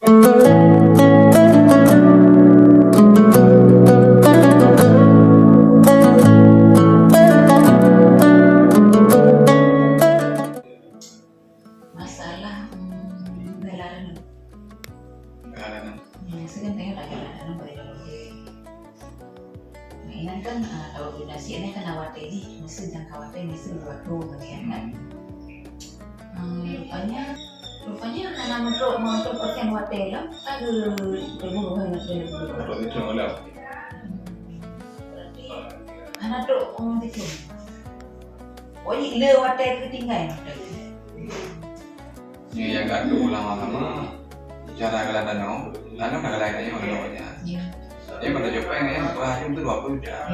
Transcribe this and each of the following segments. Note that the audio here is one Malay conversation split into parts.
Masalah galaran. Galaran. Sebenarnya galaran boleh mainan kan kalau donasi ini kan awat ini mesti jangan khawatir mesti buat tuh kan. Rupanya karena untuk persen hotel ada berburu berburu. Kalau itu nggak Karena tuh itu. Oh ini lewat hotel ketinggalan. ini yang gak dulu lama-lama cara galaran no, karena galaran aja mana ya pada jumpa yang wah itu 20 jam.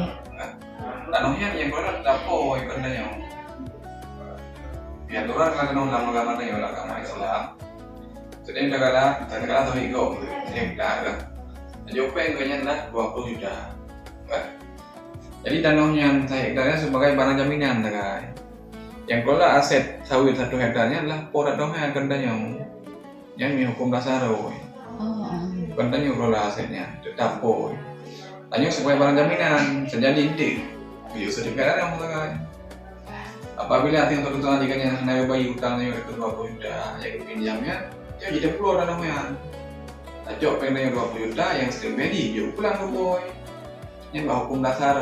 Tanahnya yang kalau dapo ikannya ya orang kan lama-lama nih orang agama Islam. Jadi negara tuh higo yang dah. Jumpa yang kayaknya dah 20 juta. Jadi tanahnya saya hektarnya sebagai barang jaminan guys. Yang kalau aset sawit 1 hektarnya adalah porat doang kendanya yang hukum dasar kendanya kalau asetnya tetap po. Tanya sebagai barang jaminan terjadi inti. Video sedikit yang mengatakan apabila hati untuk ketentuan jikanya naik bayi utangnya ke 20 juta yang pinjamnya dia jadi keluar namanya. Tajok pendeknya 20 juta yang sering bedi dia pulang ke boy. Ini hukum dasar.